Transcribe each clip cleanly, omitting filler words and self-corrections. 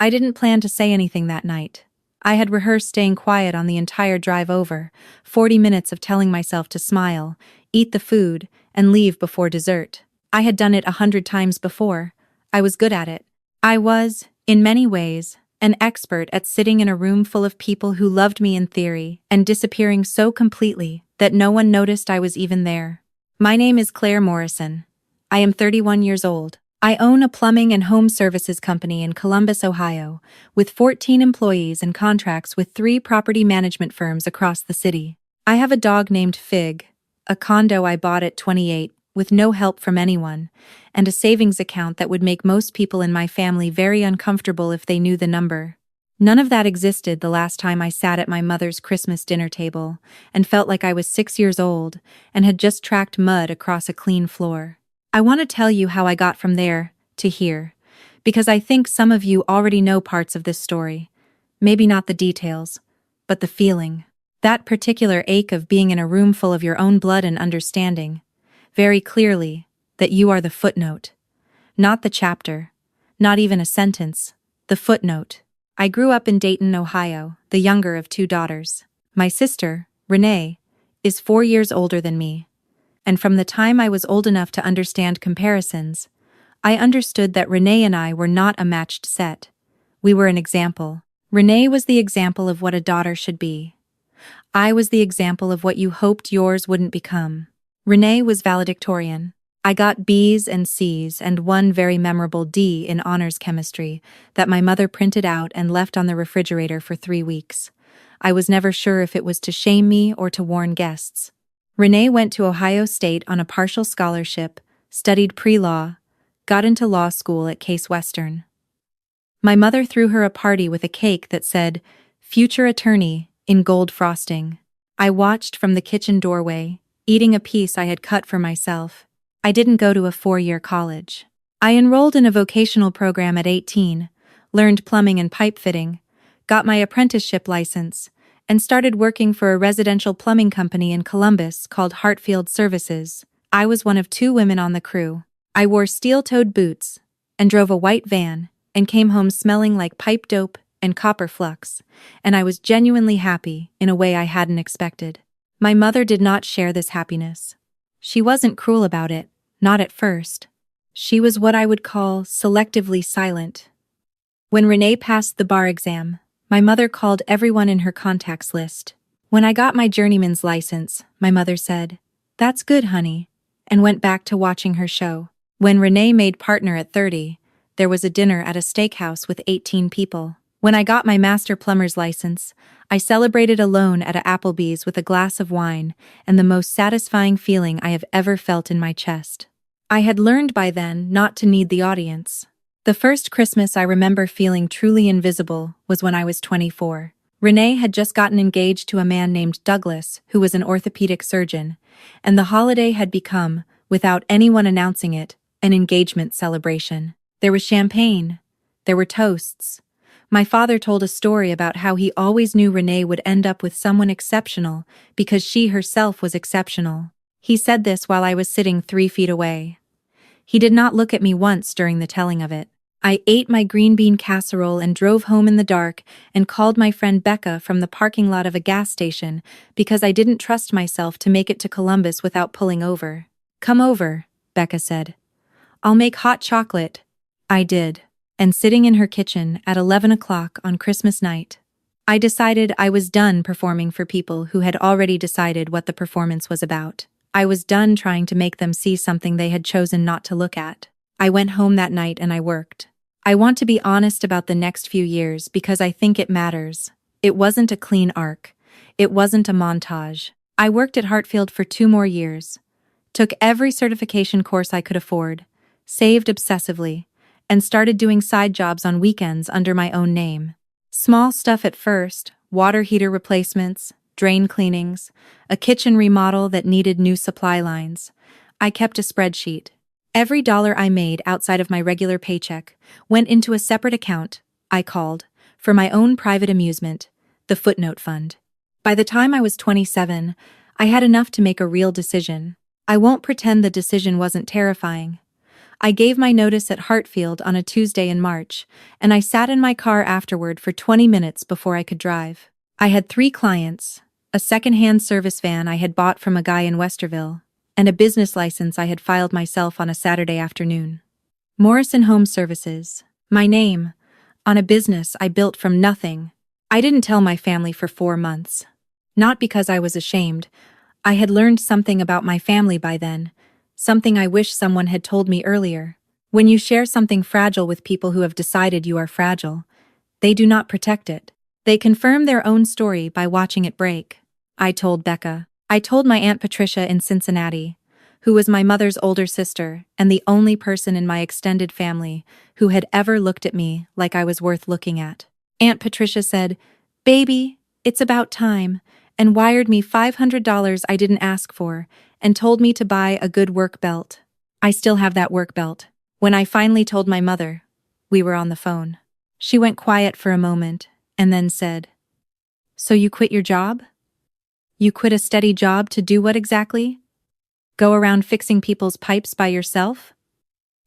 I didn't plan to say anything that night. I had rehearsed staying quiet on the entire drive over, 40 minutes of telling myself to smile, eat the food, and leave before dessert. I had done it 100 times before. I was good at it. I was, in many ways, an expert at sitting in a room full of people who loved me in theory and disappearing so completely that no one noticed I was even there. My name is Claire Morrison. I am 31 years old. I own a plumbing and home services company in Columbus, Ohio, with 14 employees and contracts with 3 property management firms across the city. I have a dog named Fig, a condo I bought at 28 with no help from anyone, and a savings account that would make most people in my family very uncomfortable if they knew the number. None of that existed the last time I sat at my mother's Christmas dinner table and felt like I was 6 years old and had just tracked mud across a clean floor. I want to tell you how I got from there to here, because I think some of you already know parts of this story. Maybe not the details, but the feeling. That particular ache of being in a room full of your own blood and understanding, very clearly, that you are the footnote. Not the chapter, not even a sentence, the footnote. I grew up in Dayton, Ohio, the younger of 2 daughters. My sister, Renee, is 4 years older than me. And from the time I was old enough to understand comparisons, I understood that Renee and I were not a matched set. We were an example. Renee was the example of what a daughter should be. I was the example of what you hoped yours wouldn't become. Renee was valedictorian. I got B's and C's and one very memorable D in honors chemistry that my mother printed out and left on the refrigerator for 3 weeks. I was never sure if it was to shame me or to warn guests. Renee went to Ohio State on a partial scholarship, studied pre-law, got into law school at Case Western. My mother threw her a party with a cake that said, "Future Attorney," in gold frosting. I watched from the kitchen doorway, eating a piece I had cut for myself. I didn't go to a 4-year college. I enrolled in a vocational program at 18, learned plumbing and pipe fitting, got my apprenticeship license, and started working for a residential plumbing company in Columbus called Hartfield Services. I was one of 2 women on the crew. I wore steel-toed boots and drove a white van and came home smelling like pipe dope and copper flux, and I was genuinely happy in a way I hadn't expected. My mother did not share this happiness. She wasn't cruel about it, not at first. She was what I would call selectively silent. When Renee passed the bar exam, my mother called everyone in her contacts list. When I got my journeyman's license, my mother said, "That's good, honey," and went back to watching her show. When Renee made partner at 30, there was a dinner at a steakhouse with 18 people. When I got my master plumber's license, I celebrated alone at a Applebee's with a glass of wine and the most satisfying feeling I have ever felt in my chest. I had learned by then not to need the audience. The first Christmas I remember feeling truly invisible was when I was 24. Renee had just gotten engaged to a man named Douglas, who was an orthopedic surgeon, and the holiday had become, without anyone announcing it, an engagement celebration. There was champagne. There were toasts. My father told a story about how he always knew Renee would end up with someone exceptional because she herself was exceptional. He said this while I was sitting 3 feet away. He did not look at me once during the telling of it. I ate my green bean casserole and drove home in the dark and called my friend Becca from the parking lot of a gas station because I didn't trust myself to make it to Columbus without pulling over. "Come over," Becca said. "I'll make hot chocolate." I did. And sitting in her kitchen at 11 o'clock on Christmas night, I decided I was done performing for people who had already decided what the performance was about. I was done trying to make them see something they had chosen not to look at. I went home that night and I worked. I want to be honest about the next few years because I think it matters. It wasn't a clean arc. It wasn't a montage. I worked at Hartfield for 2 more years, took every certification course I could afford, saved obsessively, and started doing side jobs on weekends under my own name. Small stuff at first, water heater replacements, drain cleanings, a kitchen remodel that needed new supply lines. I kept a spreadsheet. Every dollar I made outside of my regular paycheck went into a separate account, I called, for my own private amusement, the Footnote Fund. By the time I was 27, I had enough to make a real decision. I won't pretend the decision wasn't terrifying. I gave my notice at Hartfield on a Tuesday in March, and I sat in my car afterward for 20 minutes before I could drive. I had 3 clients, a second-hand service van I had bought from a guy in Westerville, and a business license I had filed myself on a Saturday afternoon. Morrison Home Services. My name. On a business I built from nothing. I didn't tell my family for 4 months. Not because I was ashamed. I had learned something about my family by then, something I wish someone had told me earlier. When you share something fragile with people who have decided you are fragile, they do not protect it. They confirm their own story by watching it break. I told Becca. I told my Aunt Patricia in Cincinnati, who was my mother's older sister and the only person in my extended family who had ever looked at me like I was worth looking at. Aunt Patricia said, "Baby, it's about time," and wired me $500 I didn't ask for, and told me to buy a good work belt. I still have that work belt. When I finally told my mother, we were on the phone. She went quiet for a moment, and then said, "So you quit your job? You quit a steady job to do what exactly? Go around fixing people's pipes by yourself?"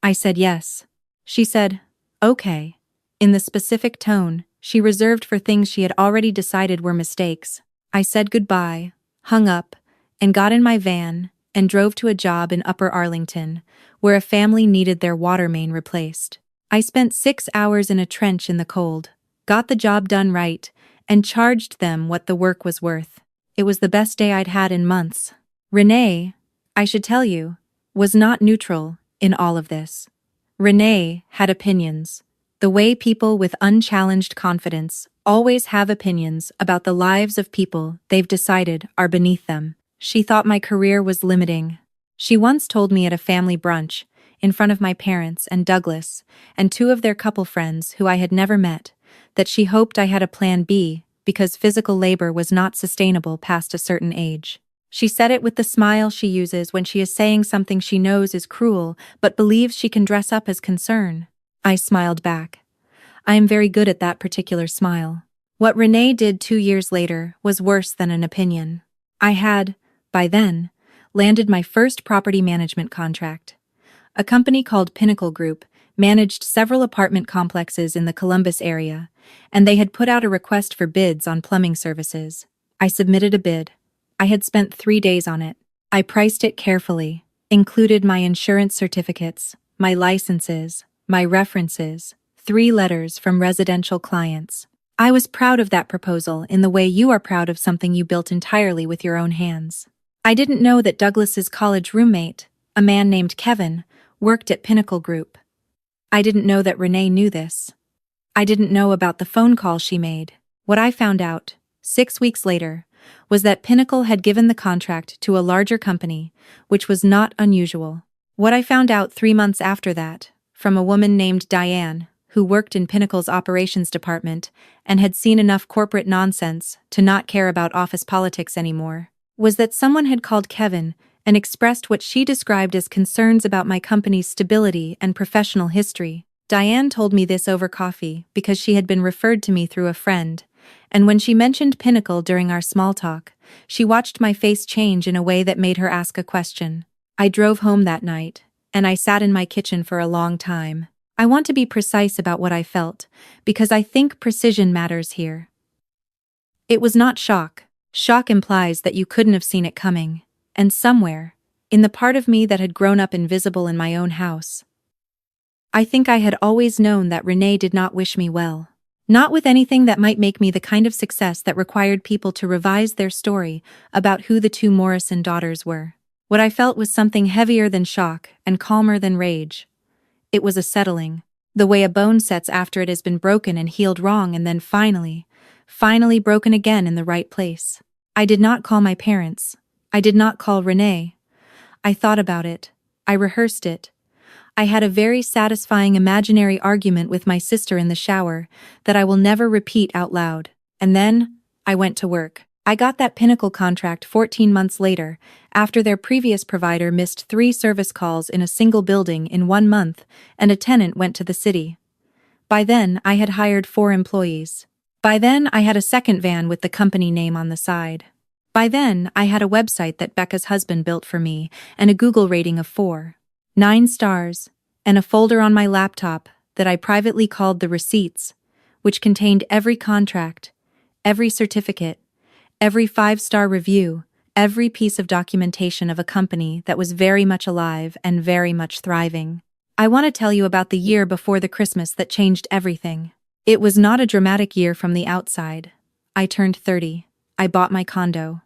I said yes. She said, "Okay," in the specific tone she reserved for things she had already decided were mistakes. I said goodbye, hung up, and got in my van and drove to a job in Upper Arlington, where a family needed their water main replaced. I spent 6 hours in a trench in the cold, got the job done right, and charged them what the work was worth. It was the best day I'd had in months. Renee, I should tell you, was not neutral in all of this. Renee had opinions, the way people with unchallenged confidence always have opinions about the lives of people they've decided are beneath them. She thought my career was limiting. She once told me at a family brunch, in front of my parents and Douglas, and 2 of their couple friends who I had never met, that she hoped I had a plan B because physical labor was not sustainable past a certain age. She said it with the smile she uses when she is saying something she knows is cruel but believes she can dress up as concern. I smiled back. I am very good at that particular smile. What Renee did 2 years later was worse than an opinion. I had, by then, landed my first property management contract. A company called Pinnacle Group managed several apartment complexes in the Columbus area, and they had put out a request for bids on plumbing services. I submitted a bid. I had spent 3 days on it. I priced it carefully, included my insurance certificates, my licenses, my references, 3 letters from residential clients. I was proud of that proposal in the way you are proud of something you built entirely with your own hands. I didn't know that Douglas's college roommate, a man named Kevin, worked at Pinnacle Group. I didn't know that Renee knew this. I didn't know about the phone call she made. What I found out, 6 weeks later, was that Pinnacle had given the contract to a larger company, which was not unusual. What I found out 3 months after that, from a woman named Diane, who worked in Pinnacle's operations department and had seen enough corporate nonsense to not care about office politics anymore, was that someone had called Kevin and expressed what she described as concerns about my company's stability and professional history. Diane told me this over coffee because she had been referred to me through a friend, and when she mentioned Pinnacle during our small talk, she watched my face change in a way that made her ask a question. I drove home that night, and I sat in my kitchen for a long time. I want to be precise about what I felt, because I think precision matters here. It was not shock. Shock implies that you couldn't have seen it coming, and somewhere, in the part of me that had grown up invisible in my own house, I think I had always known that Renee did not wish me well. Not with anything that might make me the kind of success that required people to revise their story about who the 2 Morrison daughters were. What I felt was something heavier than shock and calmer than rage. It was a settling, the way a bone sets after it has been broken and healed wrong and then finally broken again in the right place. I did not call my parents. I did not call Renee. I thought about it. I rehearsed it. I had a very satisfying imaginary argument with my sister in the shower that I will never repeat out loud. And then, I went to work. I got that Pinnacle contract 14 months later, after their previous provider missed 3 service calls in a single building in 1 month, and a tenant went to the city. By then, I had hired 4 employees. By then, I had a second van with the company name on the side. By then, I had a website that Becca's husband built for me, and a Google rating of 4.9 stars, and a folder on my laptop that I privately called the receipts, which contained every contract, every certificate, every 5-star review, every piece of documentation of a company that was very much alive and very much thriving. I want to tell you about the year before the Christmas that changed everything. It was not a dramatic year from the outside. I turned 30. I bought my condo.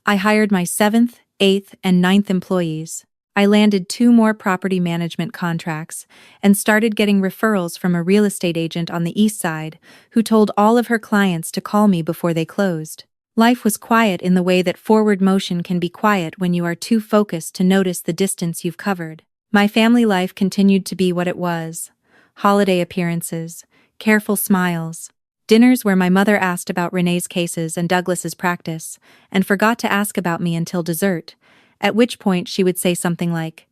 I hired my 7th, 8th, and 9th employees. I landed 2 more property management contracts and started getting referrals from a real estate agent on the east side who told all of her clients to call me before they closed. Life was quiet in the way that forward motion can be quiet when you are too focused to notice the distance you've covered. My family life continued to be what it was. Holiday appearances, careful smiles, dinners where my mother asked about Renee's cases and Douglas's practice, and forgot to ask about me until dessert, at which point she would say something like,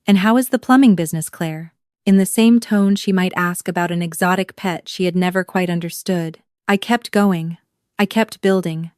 "And how is the plumbing business, Claire?" In the same tone she might ask about an exotic pet she had never quite understood. I kept going. I kept building.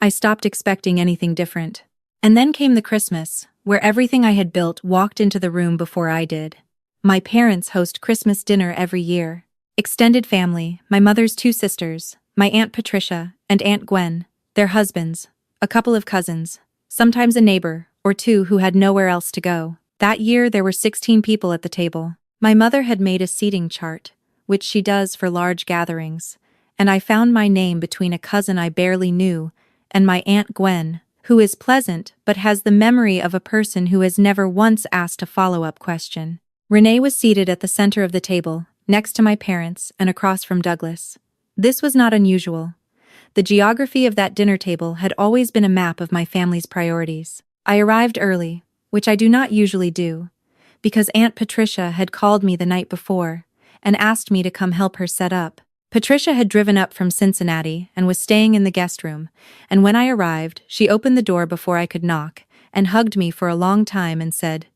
I stopped expecting anything different. And then came the Christmas, where everything I had built walked into the room before I did. My parents host Christmas dinner every year. Extended family, my mother's 2 sisters, my Aunt Patricia and Aunt Gwen, their husbands, a couple of cousins, sometimes a neighbor or 2 who had nowhere else to go. That year there were 16 people at the table. My mother had made a seating chart, which she does for large gatherings, and I found my name between a cousin I barely knew and my Aunt Gwen, who is pleasant but has the memory of a person who has never once asked a follow-up question. Renee was seated at the center of the table, next to my parents and across from Douglas. This was not unusual. The geography of that dinner table had always been a map of my family's priorities. I arrived early, which I do not usually do, because Aunt Patricia had called me the night before and asked me to come help her set up. Patricia had driven up from Cincinnati and was staying in the guest room, and when I arrived, she opened the door before I could knock and hugged me for a long time and said,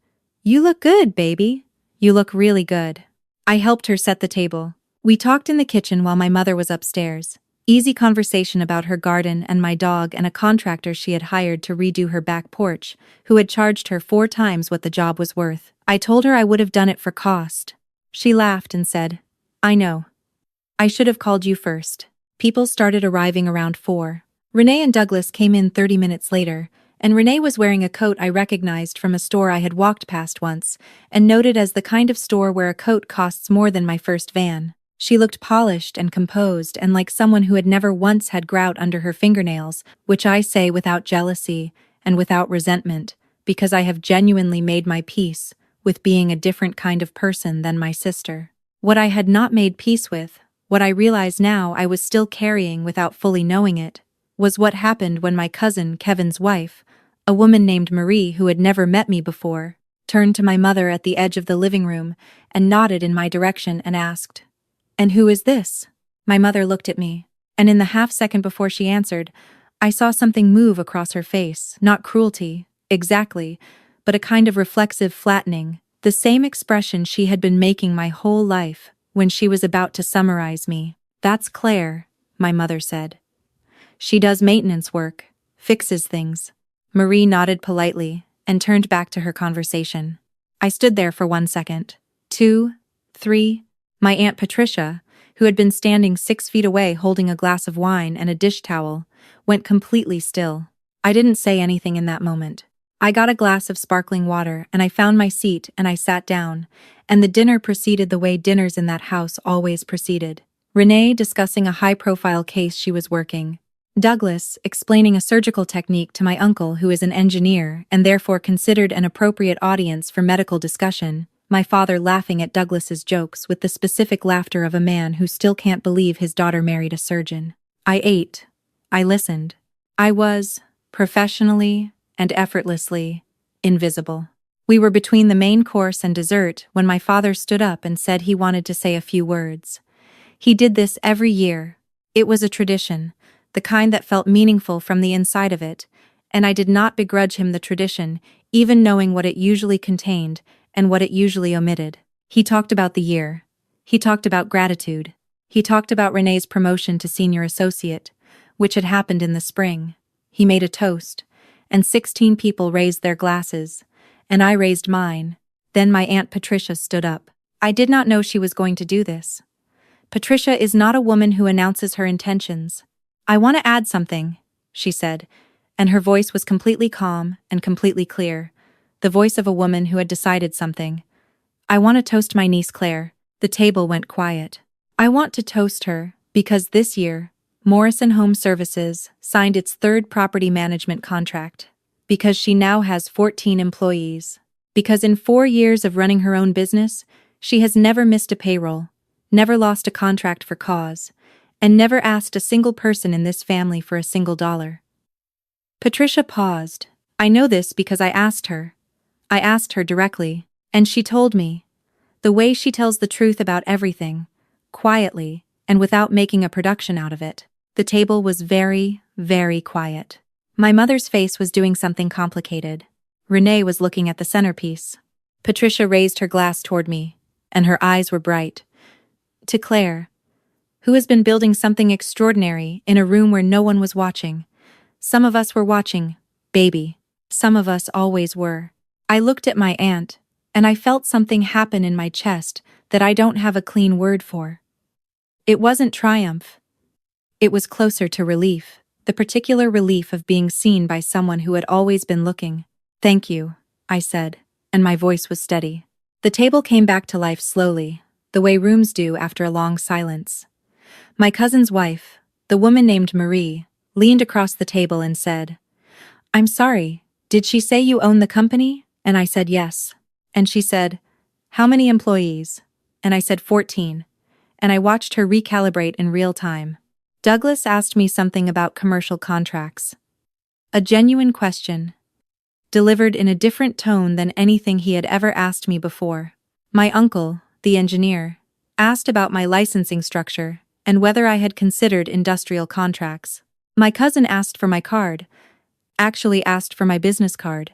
"You look good, baby. You look really good." I helped her set the table. We talked in the kitchen while my mother was upstairs. Easy conversation about her garden and my dog and a contractor she had hired to redo her back porch, who had charged her 4 times what the job was worth. I told her I would have done it for cost. She laughed and said, "I know. I should have called you first." People started arriving around 4. Renee and Douglas came in 30 minutes later, and Renee was wearing a coat I recognized from a store I had walked past once, and noted as the kind of store where a coat costs more than my first van. She looked polished and composed and like someone who had never once had grout under her fingernails, which I say without jealousy and without resentment, because I have genuinely made my peace with being a different kind of person than my sister. What I had not made peace with, what I realize now I was still carrying without fully knowing it, was what happened when my cousin Kevin's wife, a woman named Marie who had never met me before, turned to my mother at the edge of the living room and nodded in my direction and asked, "And who is this?" My mother looked at me, and in the half-second before she answered, I saw something move across her face, not cruelty, exactly, but a kind of reflexive flattening, the same expression she had been making my whole life when she was about to summarize me. "That's Claire," my mother said. "She does maintenance work, fixes things." Marie nodded politely and turned back to her conversation. I stood there for 1 second, 2, 3. My Aunt Patricia, who had been standing 6 feet away holding a glass of wine and a dish towel, went completely still. I didn't say anything in that moment. I got a glass of sparkling water and I found my seat and I sat down, and the dinner proceeded the way dinners in that house always proceeded. Renee discussing a high-profile case she was working. Douglas explaining a surgical technique to my uncle who is an engineer and therefore considered an appropriate audience for medical discussion. My father laughing at Douglas's jokes with the specific laughter of a man who still can't believe his daughter married a surgeon. I ate. I listened. I was, professionally and effortlessly, invisible. We were between the main course and dessert when my father stood up and said he wanted to say a few words. He did this every year. It was a tradition, the kind that felt meaningful from the inside of it, and I did not begrudge him the tradition, even knowing what it usually contained and what it usually omitted. He talked about the year. He talked about gratitude. He talked about Renee's promotion to senior associate, which had happened in the spring. He made a toast, and 16 people raised their glasses, and I raised mine. Then my Aunt Patricia stood up. I did not know she was going to do this. Patricia is not a woman who announces her intentions. I want to add something, she said, and her voice was completely calm and completely clear, the voice of a woman who had decided something. I want to toast my niece Claire. The table went quiet. I want to toast her because this year, Morrison Home Services signed its third property management contract, because she now has 14 employees, because in 4 years of running her own business, she has never missed a payroll, never lost a contract for cause, and never asked a single person in this family for a single dollar. Patricia paused. I know this because I asked her. I asked her directly, and she told me. The way she tells the truth about everything, quietly, and without making a production out of it. The table was very, very quiet. My mother's face was doing something complicated. Renee was looking at the centerpiece. Patricia raised her glass toward me, and her eyes were bright. To Claire, who has been building something extraordinary in a room where no one was watching. Some of us were watching, baby. Some of us always were. I looked at my aunt, and I felt something happen in my chest that I don't have a clean word for. It wasn't triumph. It was closer to relief, the particular relief of being seen by someone who had always been looking. Thank you, I said, and my voice was steady. The table came back to life slowly, the way rooms do after a long silence. My cousin's wife, the woman named Marie, leaned across the table and said, I'm sorry, did she say you own the company? And I said yes. And she said, how many employees? And I said 14. And I watched her recalibrate in real time. Douglas asked me something about commercial contracts. A genuine question, delivered in a different tone than anything he had ever asked me before. My uncle, the engineer, asked about my licensing structure and whether I had considered industrial contracts. My cousin asked for my card, actually asked for my business card,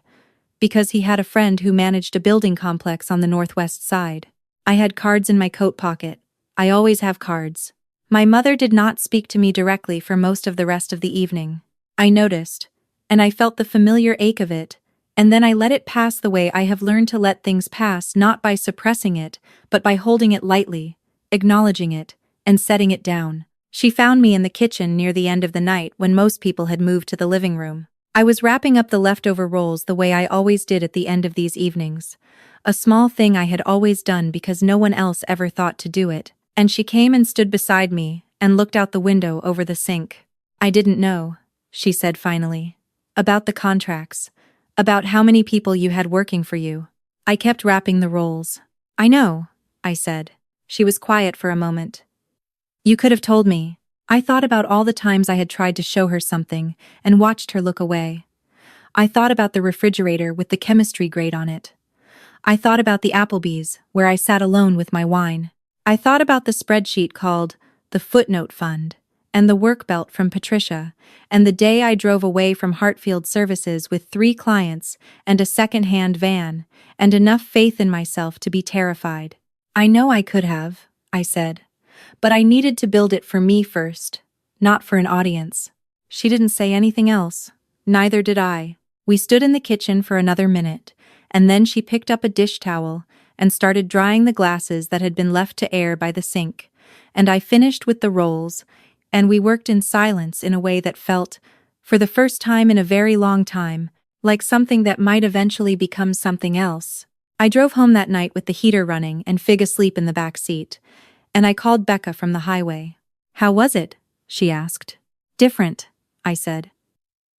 because he had a friend who managed a building complex on the northwest side. I had cards in my coat pocket. I always have cards. My mother did not speak to me directly for most of the rest of the evening. I noticed, and I felt the familiar ache of it, and then I let it pass the way I have learned to let things pass, not by suppressing it, but by holding it lightly, acknowledging it, and setting it down. She found me in the kitchen near the end of the night when most people had moved to the living room. I was wrapping up the leftover rolls the way I always did at the end of these evenings, a small thing I had always done because no one else ever thought to do it, and she came and stood beside me and looked out the window over the sink. I didn't know, she said finally, about the contracts, about how many people you had working for you. I kept wrapping the rolls. I know, I said. She was quiet for a moment. You could have told me. I thought about all the times I had tried to show her something and watched her look away. I thought about the refrigerator with the chemistry grate on it. I thought about the Applebee's where I sat alone with my wine. I thought about the spreadsheet called the Footnote Fund, and the work belt from Patricia, and the day I drove away from Hartfield Services with 3 clients and a second-hand van, and enough faith in myself to be terrified. I know I could have, I said, but I needed to build it for me first, not for an audience. She didn't say anything else. Neither did I. We stood in the kitchen for another minute, and then she picked up a dish towel and started drying the glasses that had been left to air by the sink, and I finished with the rolls, and we worked in silence in a way that felt, for the first time in a very long time, like something that might eventually become something else. I drove home that night with the heater running and Fig asleep in the back seat, and I called Becca from the highway. How was it? She asked. Different, I said.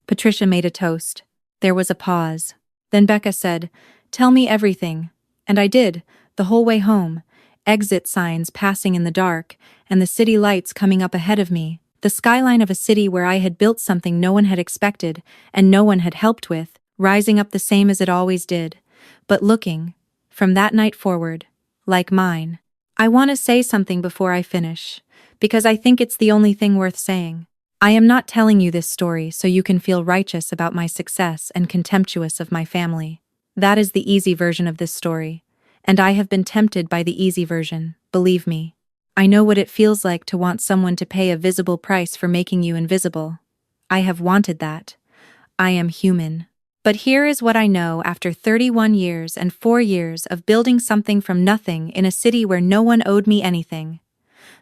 Patricia made a toast. There was a pause. Then Becca said, Tell me everything. And I did, the whole way home. Exit signs passing in the dark, and the city lights coming up ahead of me. The skyline of a city where I had built something no one had expected, and no one had helped with, rising up the same as it always did. But looking, from that night forward, like mine. I want to say something before I finish, because I think it's the only thing worth saying. I am not telling you this story so you can feel righteous about my success and contemptuous of my family. That is the easy version of this story, and I have been tempted by the easy version, believe me. I know what it feels like to want someone to pay a visible price for making you invisible. I have wanted that. I am human. But here is what I know after 31 years and 4 years of building something from nothing in a city where no one owed me anything.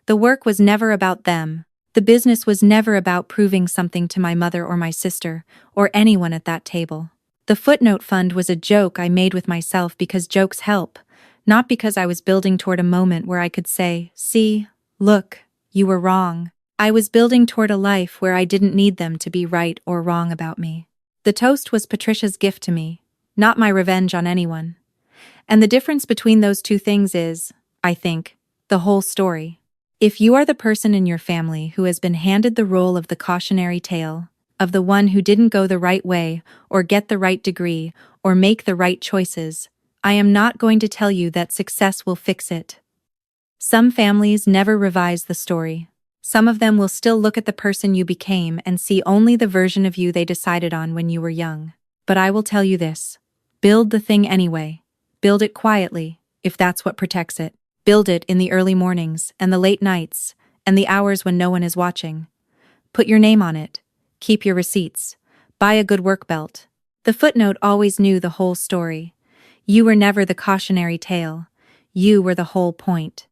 The work was never about them. The business was never about proving something to my mother or my sister, or anyone at that table. The footnote fund was a joke I made with myself because jokes help, not because I was building toward a moment where I could say, "See, look, you were wrong." I was building toward a life where I didn't need them to be right or wrong about me. The toast was Patricia's gift to me, not my revenge on anyone. And the difference between those two things is, I think, the whole story. If you are the person in your family who has been handed the role of the cautionary tale, of the one who didn't go the right way, or get the right degree, or make the right choices, I am not going to tell you that success will fix it. Some families never revise the story. Some of them will still look at the person you became and see only the version of you they decided on when you were young. But I will tell you this: build the thing anyway. Build it quietly, if that's what protects it. Build it in the early mornings, and the late nights, and the hours when no one is watching. Put your name on it. Keep your receipts. Buy a good work belt. The footnote always knew the whole story. You were never the cautionary tale. You were the whole point.